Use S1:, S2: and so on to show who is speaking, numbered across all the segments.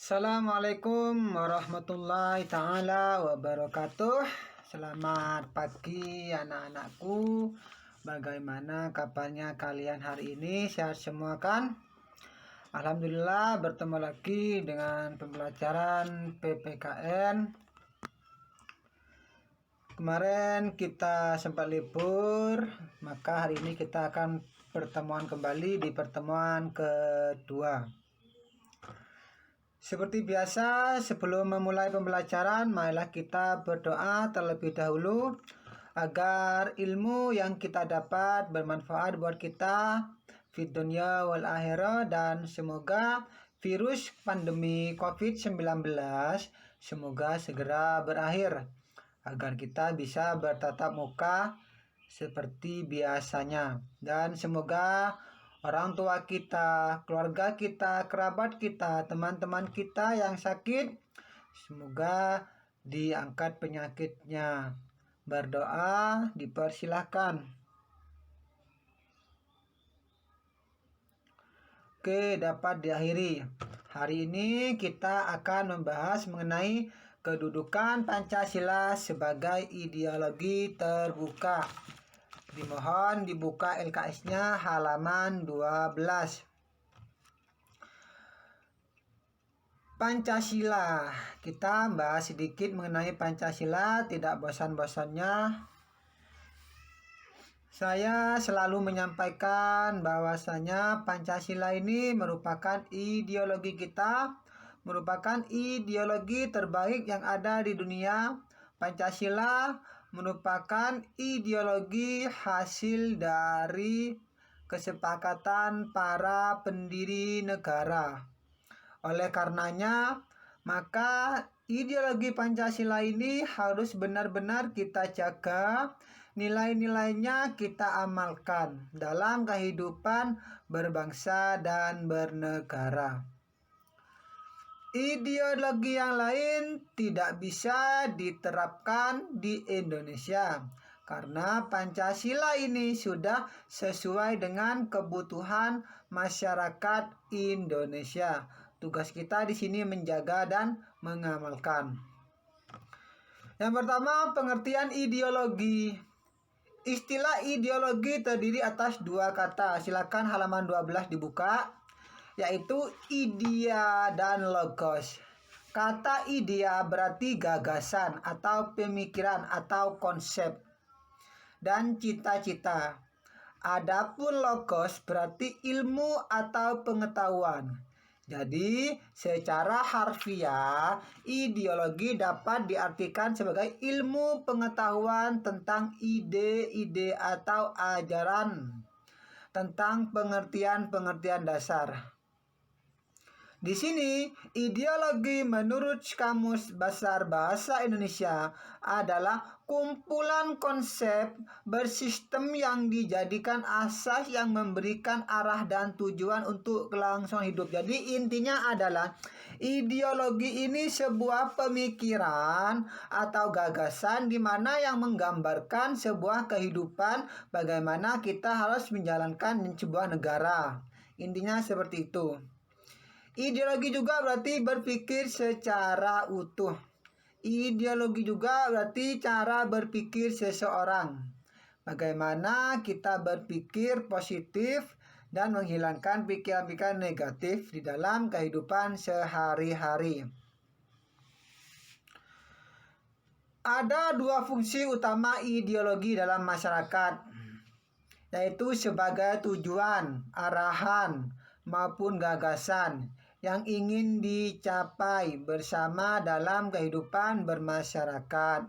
S1: Assalamualaikum warahmatullahi ta'ala wabarakatuh. Selamat pagi anak-anakku. Bagaimana kabarnya kalian hari ini? Sehat semua kan? Alhamdulillah, bertemu lagi dengan pembelajaran PPKN. Kemarin kita sempat libur, maka hari ini kita akan pertemuan kembali di pertemuan kedua. Seperti biasa, sebelum memulai pembelajaran, marilah kita berdoa terlebih dahulu agar ilmu yang kita dapat bermanfaat buat kita fid dunya wal akhirah, dan semoga virus pandemi COVID-19 semoga segera berakhir agar kita bisa bertatap muka seperti biasanya, dan semoga orang tua kita, keluarga kita, kerabat kita, teman-teman kita yang sakit, semoga diangkat penyakitnya. Berdoa dipersilahkan. Oke, dapat diakhiri. Hari ini kita akan membahas mengenai kedudukan Pancasila sebagai ideologi terbuka. Dimohon dibuka LKS-nya halaman 12. Pancasila. Kita bahas sedikit mengenai Pancasila, tidak bosan-bosannya. Saya selalu menyampaikan bahwasanya Pancasila ini merupakan ideologi kita, merupakan ideologi terbaik yang ada di dunia. Pancasila merupakan ideologi hasil dari kesepakatan para pendiri negara. Oleh karenanya, maka ideologi Pancasila ini harus benar-benar kita jaga, nilai-nilainya kita amalkan dalam kehidupan berbangsa dan bernegara. Ideologi yang lain tidak bisa diterapkan di Indonesia karena Pancasila ini sudah sesuai dengan kebutuhan masyarakat Indonesia. Tugas kita di sini menjaga dan mengamalkan. Yang pertama, pengertian ideologi. Istilah ideologi terdiri atas dua kata. Silakan halaman 12 dibuka, yaitu idea dan logos. Kata idea berarti gagasan atau pemikiran atau konsep dan cita-cita. Adapun logos berarti ilmu atau pengetahuan. Jadi, secara harfiah, ideologi dapat diartikan sebagai ilmu pengetahuan tentang ide-ide atau ajaran tentang pengertian-pengertian dasar. Di sini, ideologi menurut Kamus Besar Bahasa Indonesia adalah kumpulan konsep bersistem yang dijadikan asas yang memberikan arah dan tujuan untuk kelangsungan hidup. Jadi intinya adalah ideologi ini sebuah pemikiran atau gagasan di mana yang menggambarkan sebuah kehidupan, bagaimana kita harus menjalankan sebuah negara. Intinya seperti itu. Ideologi juga berarti berpikir secara utuh. Ideologi juga berarti cara berpikir seseorang. Bagaimana kita berpikir positif dan menghilangkan pikiran-pikiran negatif di dalam kehidupan sehari-hari. Ada dua fungsi utama ideologi dalam masyarakat, yaitu sebagai tujuan, arahan, maupun gagasan yang ingin dicapai bersama dalam kehidupan bermasyarakat,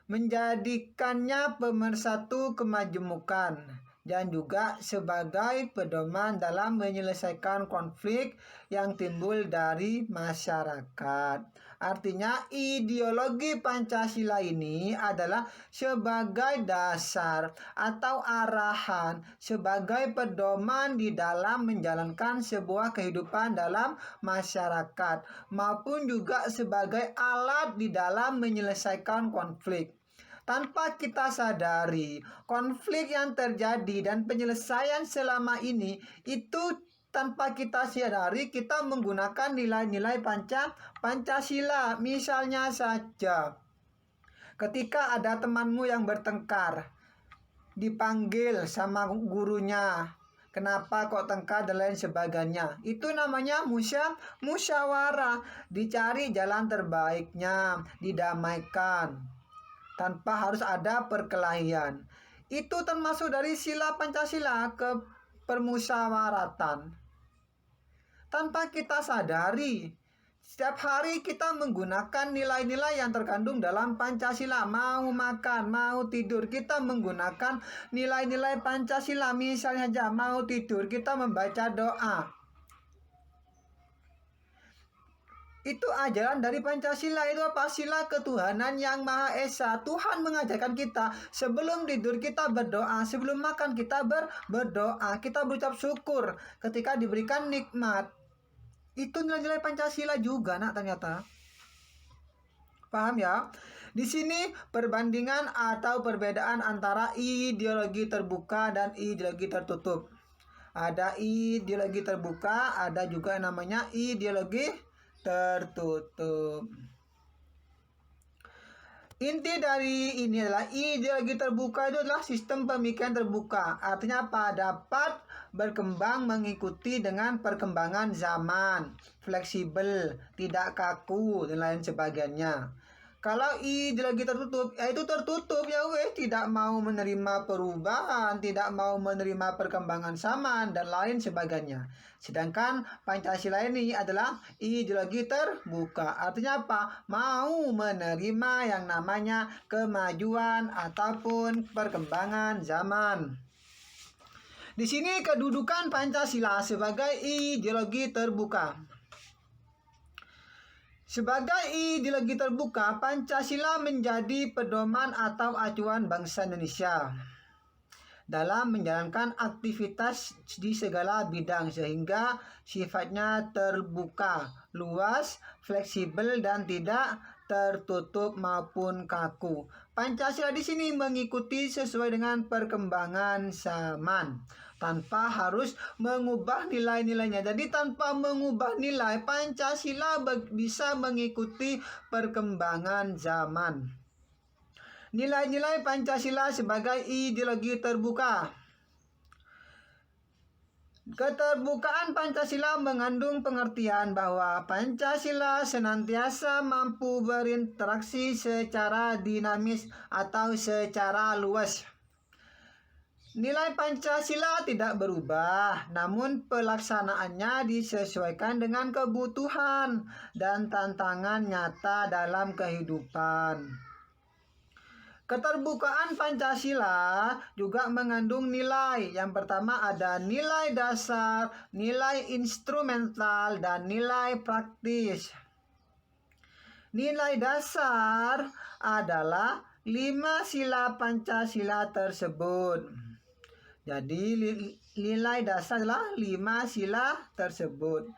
S1: menjadikannya pemersatu kemajemukan, dan juga sebagai pedoman dalam menyelesaikan konflik yang timbul dari masyarakat. Artinya ideologi Pancasila ini adalah sebagai dasar atau arahan, sebagai pedoman di dalam menjalankan sebuah kehidupan dalam masyarakat, maupun juga sebagai alat di dalam menyelesaikan konflik. Tanpa kita sadari, konflik yang terjadi dan penyelesaian selama ini itu tanpa kita sadari kita menggunakan nilai-nilai Pancasila. Misalnya saja, ketika ada temanmu yang bertengkar, dipanggil sama gurunya, kenapa kok tengkar dan lain sebagainya. Itu namanya musyawarah. Dicari jalan terbaiknya, didamaikan tanpa harus ada perkelahian. Itu termasuk dari sila Pancasila, ke permusyawaratan. Tanpa kita sadari, setiap hari kita menggunakan nilai-nilai yang terkandung dalam Pancasila. Mau makan, mau tidur, kita menggunakan nilai-nilai Pancasila. Misalnya saja mau tidur, kita membaca doa. Itu ajaran dari Pancasila. Itu apa? Sila ketuhanan yang Maha Esa. Tuhan mengajarkan kita sebelum tidur kita berdoa, sebelum makan kita berdoa, kita berucap syukur ketika diberikan nikmat. Itu nilai-nilai Pancasila juga, nak, ternyata. Paham ya? Di sini perbandingan atau perbedaan antara ideologi terbuka dan ideologi tertutup. Ada ideologi terbuka, ada juga yang namanya ideologi tertutup. Inti dari ini adalah ideologi terbuka itu adalah sistem pemikiran terbuka. Artinya apa? Dapat berkembang mengikuti dengan perkembangan zaman, fleksibel, tidak kaku, dan lain sebagainya. Kalau ideologi tertutup, ya itu tertutup, ya weh, tidak mau menerima perubahan, tidak mau menerima perkembangan zaman, dan lain sebagainya. Sedangkan Pancasila ini adalah ideologi terbuka. Artinya apa? Mau menerima yang namanya kemajuan ataupun perkembangan zaman. Di sini kedudukan Pancasila sebagai ideologi terbuka. Sebagai ideologi terbuka, Pancasila menjadi pedoman atau acuan bangsa Indonesia dalam menjalankan aktivitas di segala bidang, sehingga sifatnya terbuka, luas, fleksibel, dan tidak tertutup maupun kaku. Pancasila di sini mengikuti sesuai dengan perkembangan zaman, tanpa harus mengubah nilai-nilainya. Jadi tanpa mengubah nilai, Pancasila bisa mengikuti perkembangan zaman. Nilai-nilai Pancasila sebagai ideologi terbuka. Keterbukaan Pancasila mengandung pengertian bahwa Pancasila senantiasa mampu berinteraksi secara dinamis atau secara luas. Nilai Pancasila tidak berubah, namun pelaksanaannya disesuaikan dengan kebutuhan dan tantangan nyata dalam kehidupan. Keterbukaan Pancasila juga mengandung nilai. Yang pertama ada nilai dasar, nilai instrumental, dan nilai praktis. Nilai dasar adalah 5 sila Pancasila tersebut. Jadi nilai dasar adalah 5 sila tersebut.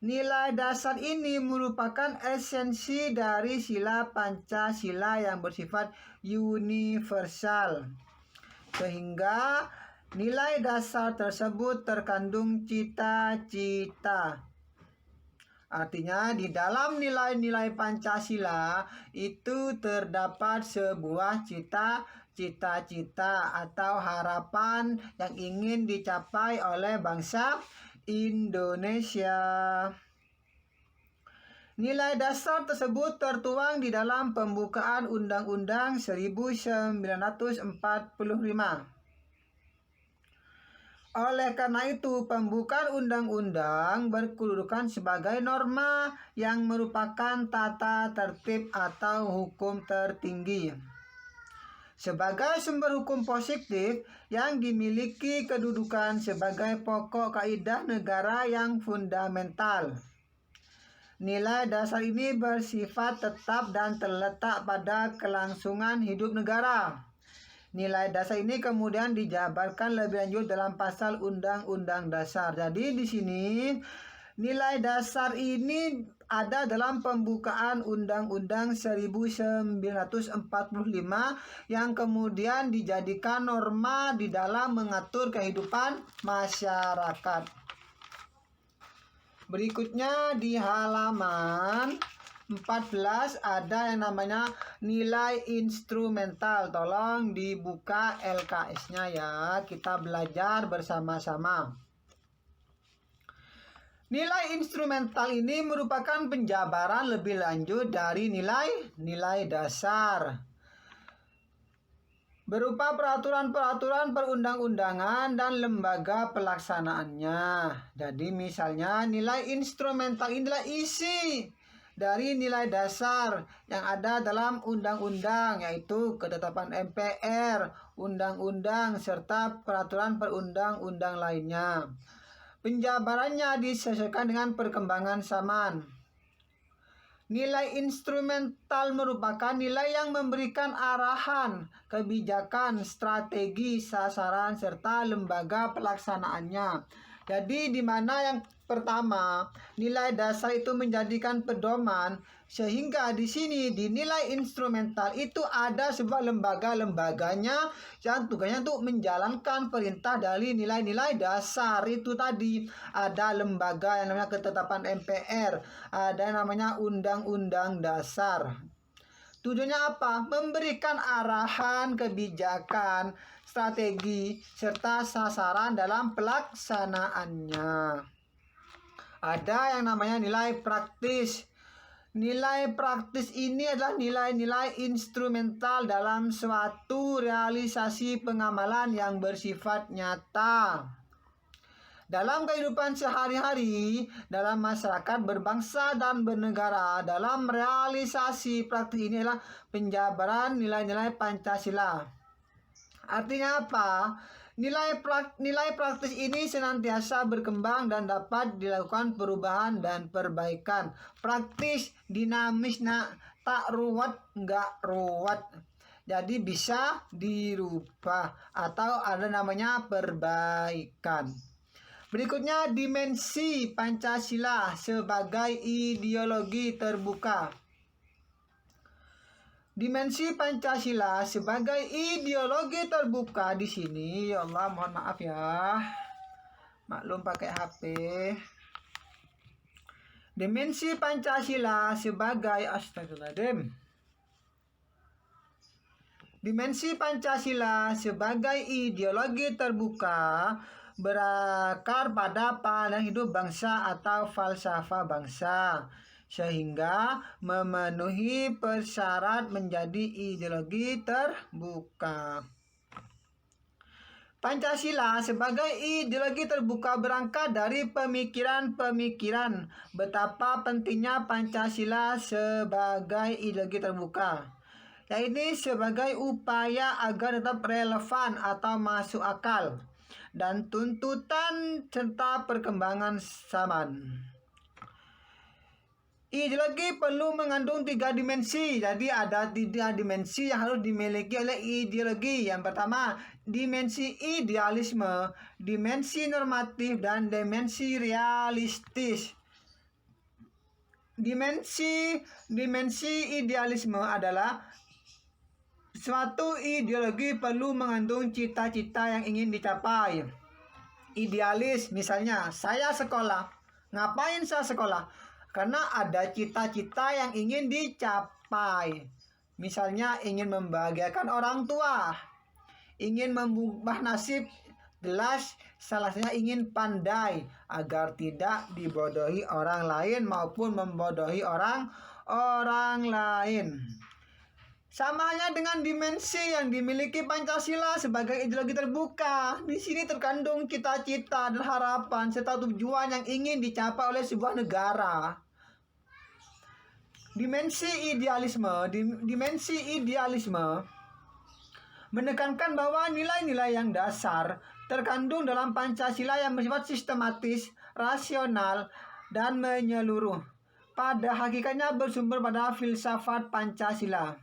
S1: Nilai dasar ini merupakan esensi dari sila Pancasila yang bersifat universal. Sehingga nilai dasar tersebut terkandung cita-cita. Artinya di dalam nilai-nilai Pancasila itu terdapat sebuah cita-cita atau harapan yang ingin dicapai oleh bangsa Indonesia. Nilai dasar tersebut tertuang di dalam pembukaan Undang-Undang 1945. Oleh karena itu, pembukaan undang-undang berkedudukan sebagai norma yang merupakan tata tertib atau hukum tertinggi. Sebagai sumber hukum positif yang dimiliki kedudukan sebagai pokok kaidah negara yang fundamental. Nilai dasar ini bersifat tetap dan terletak pada kelangsungan hidup negara. Nilai dasar ini kemudian dijabarkan lebih lanjut dalam pasal Undang-Undang Dasar. Jadi di sini nilai dasar ini ada dalam pembukaan Undang-Undang 1945 yang kemudian dijadikan norma di dalam mengatur kehidupan masyarakat. Berikutnya di halaman 14 ada yang namanya nilai instrumental. Tolong dibuka LKS-nya ya. Kita belajar bersama-sama. Nilai instrumental ini merupakan penjabaran lebih lanjut dari nilai dasar, berupa peraturan-peraturan perundang-undangan dan lembaga pelaksanaannya. Jadi misalnya nilai instrumental inilah isi dari nilai dasar yang ada dalam undang-undang, yaitu ketetapan MPR, undang-undang, serta peraturan perundang-undang lainnya. Penjabarannya disesuaikan dengan perkembangan zaman. Nilai instrumental merupakan nilai yang memberikan arahan, kebijakan, strategi, sasaran, serta lembaga pelaksanaannya. Jadi di mana yang pertama, nilai dasar itu menjadikan pedoman, sehingga di sini di nilai instrumental itu ada sebuah lembaga-lembaganya yang tugasnya untuk menjalankan perintah dari nilai-nilai dasar itu tadi. Ada lembaga yang namanya ketetapan MPR, ada yang namanya undang-undang dasar. Tujuannya apa? Memberikan arahan, kebijakan, strategi, serta sasaran dalam pelaksanaannya. Ada yang namanya nilai praktis. Nilai praktis ini adalah nilai-nilai instrumental dalam suatu realisasi pengamalan yang bersifat nyata. Dalam kehidupan sehari-hari, dalam masyarakat berbangsa dan bernegara, dalam realisasi praktis ini adalah penjabaran nilai-nilai Pancasila. Artinya apa? Nilai praktis ini senantiasa berkembang dan dapat dilakukan perubahan dan perbaikan. Praktis, dinamis, tak ruwet, nggak ruwet. Jadi bisa dirubah atau ada namanya perbaikan. Berikutnya dimensi Pancasila sebagai ideologi terbuka. Dimensi Pancasila sebagai ideologi terbuka di sini, ya Allah, mohon maaf ya. Maklum pakai HP. Dimensi Pancasila sebagai astagfirullahaladzim. Dimensi Pancasila sebagai ideologi terbuka berakar pada pandangan hidup bangsa atau falsafah bangsa, sehingga memenuhi persyarat menjadi ideologi terbuka. Pancasila sebagai ideologi terbuka berangkat dari pemikiran-pemikiran betapa pentingnya Pancasila sebagai ideologi terbuka, yaitu sebagai upaya agar tetap relevan atau masuk akal dan tuntutan serta perkembangan zaman. Ideologi perlu mengandung 3 dimensi. Jadi ada 3 dimensi yang harus dimiliki oleh ideologi. Yang pertama, dimensi idealisme, dimensi normatif, dan dimensi realistis. Dimensi idealisme adalah suatu ideologi perlu mengandung cita-cita yang ingin dicapai. Idealis, misalnya saya sekolah. Ngapain saya sekolah? Karena ada cita-cita yang ingin dicapai. Misalnya ingin membahagiakan orang tua, ingin mengubah nasib, jelas salah satunya ingin pandai agar tidak dibodohi orang lain maupun membodohi orang lain. Sama halnya dengan dimensi yang dimiliki Pancasila sebagai ideologi terbuka. Di sini terkandung cita-cita dan harapan serta tujuan yang ingin dicapai oleh sebuah negara. Dimensi idealisme menekankan bahwa nilai-nilai yang dasar terkandung dalam Pancasila yang bersifat sistematis, rasional, dan menyeluruh. Pada hakikatnya bersumber pada filsafat Pancasila.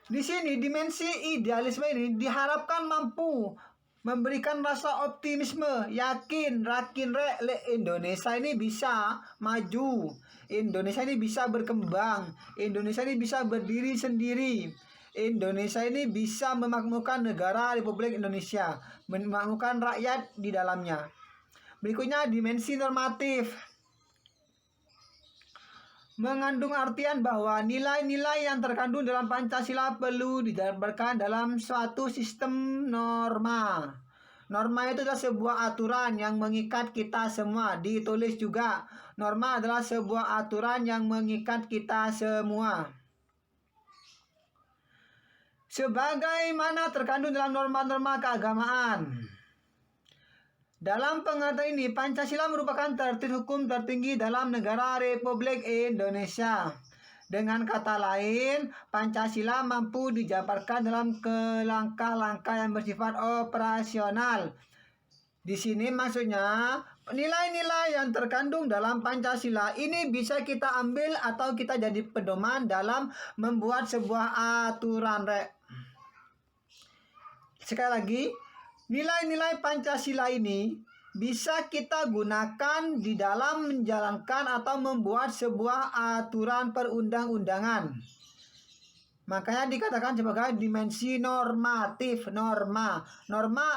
S1: Di sini dimensi idealisme ini diharapkan mampu memberikan rasa optimisme, yakin Indonesia ini bisa maju, Indonesia ini bisa berkembang, Indonesia ini bisa berdiri sendiri, Indonesia ini bisa memakmurkan negara Republik Indonesia, memakmurkan rakyat di dalamnya. Berikutnya dimensi normatif. Mengandung artian bahwa nilai-nilai yang terkandung dalam Pancasila perlu dijabarkan dalam suatu sistem norma. Norma itu adalah sebuah aturan yang mengikat kita semua. Ditulis juga, norma adalah sebuah aturan yang mengikat kita semua. Sebagaimana terkandung dalam norma-norma keagamaan. Dalam pengertian ini, Pancasila merupakan tertib hukum tertinggi dalam negara Republik Indonesia. Dengan kata lain, Pancasila mampu dijabarkan dalam langkah-langkah yang bersifat operasional. Di sini maksudnya, nilai-nilai yang terkandung dalam Pancasila ini bisa kita ambil atau kita jadi pedoman dalam membuat sebuah aturan. Sekali lagi, nilai-nilai Pancasila ini bisa kita gunakan di dalam menjalankan atau membuat sebuah aturan perundang-undangan. Makanya dikatakan sebagai dimensi normatif. Norma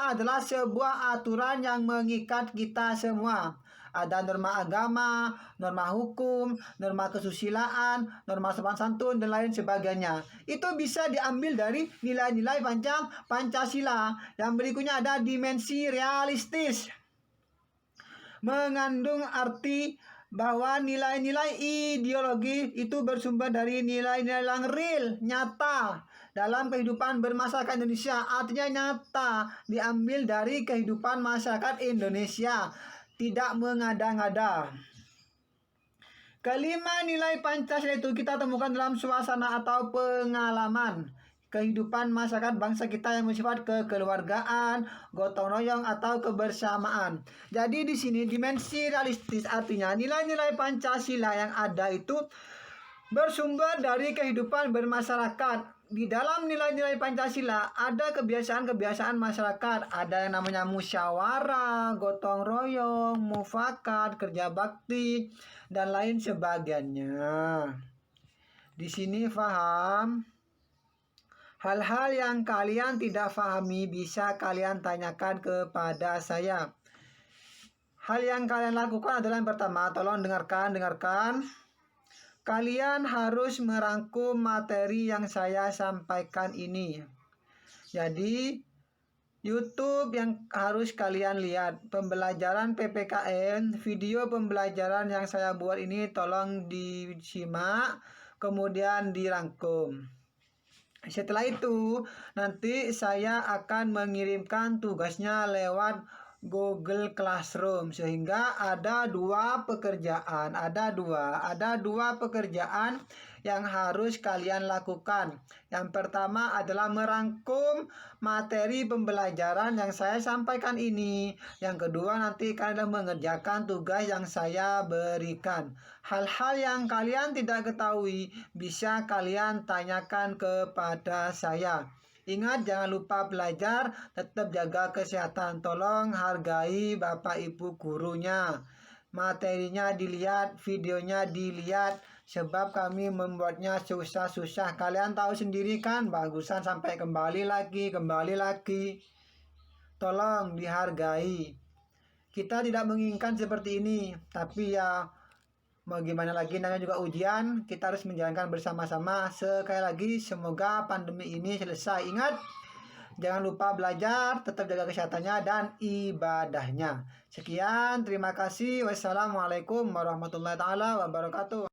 S1: adalah sebuah aturan yang mengikat kita semua. Ada norma agama, norma hukum, norma kesusilaan, norma sopan santun, dan lain sebagainya. Itu bisa diambil dari nilai-nilai Pancasila. Yang berikutnya ada dimensi realistis. Mengandung arti bahwa nilai-nilai ideologi itu bersumber dari nilai-nilai yang real, nyata dalam kehidupan bermasyarakat Indonesia. Artinya nyata, diambil dari kehidupan masyarakat Indonesia, tidak mengada-ngada. Kelima nilai Pancasila itu kita temukan dalam suasana atau pengalaman kehidupan masyarakat bangsa kita yang bersifat kekeluargaan, gotong royong atau kebersamaan. Jadi di sini dimensi realistis artinya nilai-nilai Pancasila yang ada itu bersumber dari kehidupan bermasyarakat. Di dalam nilai-nilai Pancasila ada kebiasaan-kebiasaan masyarakat, ada yang namanya musyawarah, gotong royong, mufakat, kerja bakti, dan lain sebagainya. Di sini paham? Hal-hal yang kalian tidak pahami bisa kalian tanyakan kepada saya. Hal yang kalian lakukan adalah yang pertama, tolong dengarkan. Kalian harus merangkum materi yang saya sampaikan ini. Jadi, YouTube yang harus kalian lihat. Pembelajaran PPKN, video pembelajaran yang saya buat ini tolong disimak, kemudian dirangkum. Setelah itu, nanti saya akan mengirimkan tugasnya lewat Google Classroom, sehingga ada dua pekerjaan yang harus kalian lakukan. Yang pertama adalah merangkum materi pembelajaran yang saya sampaikan ini. Yang kedua, nanti kalian mengerjakan tugas yang saya berikan. Hal-hal yang kalian tidak ketahui bisa kalian tanyakan kepada saya. Ingat, jangan lupa belajar, tetap jaga kesehatan. Tolong hargai Bapak Ibu gurunya. Materinya dilihat, videonya dilihat, sebab kami membuatnya susah-susah. Kalian tahu sendiri kan, bagusan sampai kembali lagi. Tolong dihargai. Kita tidak menginginkan seperti ini, tapi ya mau gimana lagi, namanya juga ujian, kita harus menjalankan bersama-sama. Sekali lagi, semoga pandemi ini selesai. Ingat, jangan lupa belajar, tetap jaga kesehatannya dan ibadahnya. Sekian, terima kasih. Wassalamualaikum warahmatullahi wabarakatuh.